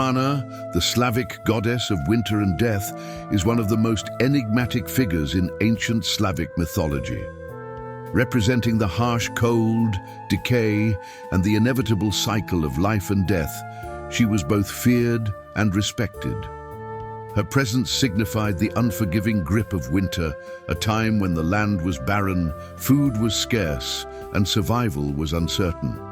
Morana, the Slavic goddess of winter and death, is one of the most enigmatic figures in ancient Slavic mythology. Representing the harsh cold, decay, and the inevitable cycle of life and death, she was both feared and respected. Her presence signified the unforgiving grip of winter, a time when the land was barren, food was scarce, and survival was uncertain.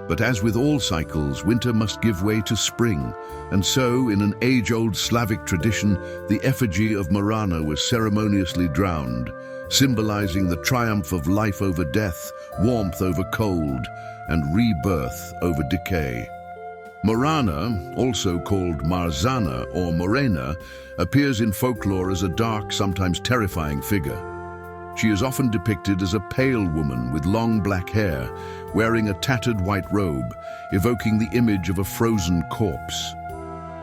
But as with all cycles, winter must give way to spring, and so, in an age-old Slavic tradition, the effigy of Morana was ceremoniously drowned, symbolizing the triumph of life over death, warmth over cold, and rebirth over decay. Morana, also called Marzanna or Morena, appears in folklore as a dark, sometimes terrifying figure. She is often depicted as a pale woman with long black hair, wearing a tattered white robe, evoking the image of a frozen corpse.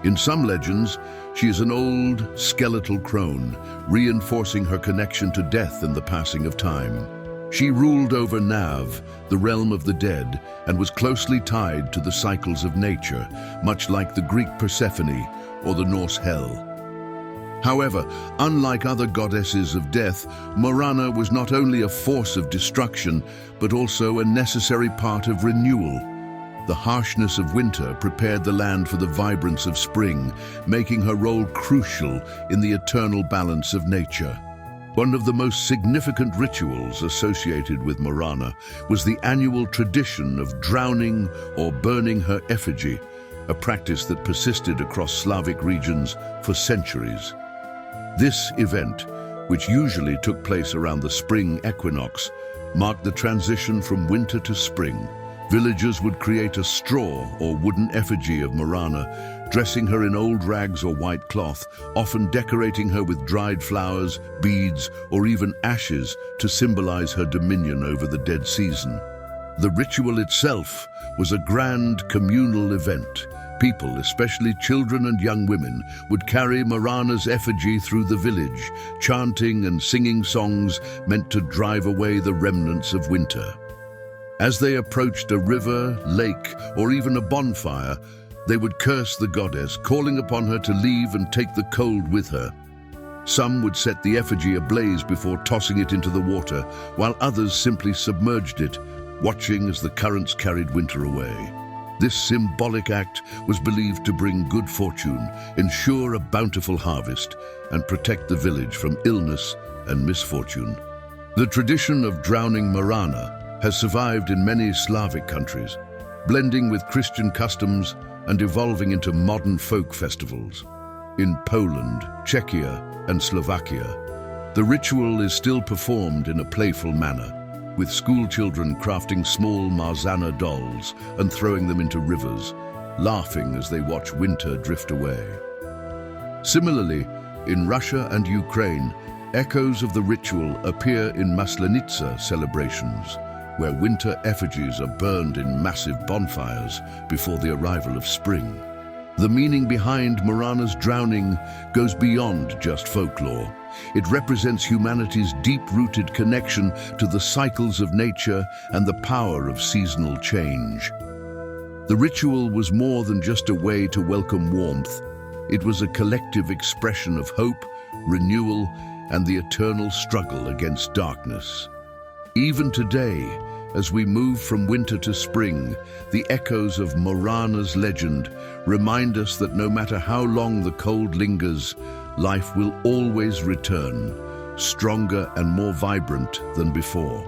In some legends, she is an old, skeletal crone, reinforcing her connection to death and the passing of time. She ruled over Nav, the realm of the dead, and was closely tied to the cycles of nature, much like the Greek Persephone or the Norse Hel. However, unlike other goddesses of death, Morana was not only a force of destruction, but also a necessary part of renewal. The harshness of winter prepared the land for the vibrance of spring, making her role crucial in the eternal balance of nature. One of the most significant rituals associated with Morana was the annual tradition of drowning or burning her effigy, a practice that persisted across Slavic regions for centuries. This event, which usually took place around the spring equinox, marked the transition from winter to spring. Villagers would create a straw or wooden effigy of Morana, dressing her in old rags or white cloth, often decorating her with dried flowers, beads, or even ashes to symbolize her dominion over the dead season. The ritual itself was a grand communal event. People, especially children and young women, would carry Morana's effigy through the village, chanting and singing songs meant to drive away the remnants of winter. As they approached a river, lake, or even a bonfire, they would curse the goddess, calling upon her to leave and take the cold with her. Some would set the effigy ablaze before tossing it into the water, while others simply submerged it, watching as the currents carried winter away. This symbolic act was believed to bring good fortune, ensure a bountiful harvest, and protect the village from illness and misfortune. The tradition of drowning Morana has survived in many Slavic countries, blending with Christian customs and evolving into modern folk festivals. In Poland, Czechia, and Slovakia, the ritual is still performed in a playful manner, with school children crafting small Marzanna dolls and throwing them into rivers, laughing as they watch winter drift away. Similarly, in Russia and Ukraine, echoes of the ritual appear in Maslenitsa celebrations, where winter effigies are burned in massive bonfires before the arrival of spring. The meaning behind Morana's drowning goes beyond just folklore. It represents humanity's deep-rooted connection to the cycles of nature and the power of seasonal change. The ritual was more than just a way to welcome warmth. It was a collective expression of hope, renewal, and the eternal struggle against darkness. Even today, as we move from winter to spring, the echoes of Morana's legend remind us that no matter how long the cold lingers, life will always return, stronger and more vibrant than before.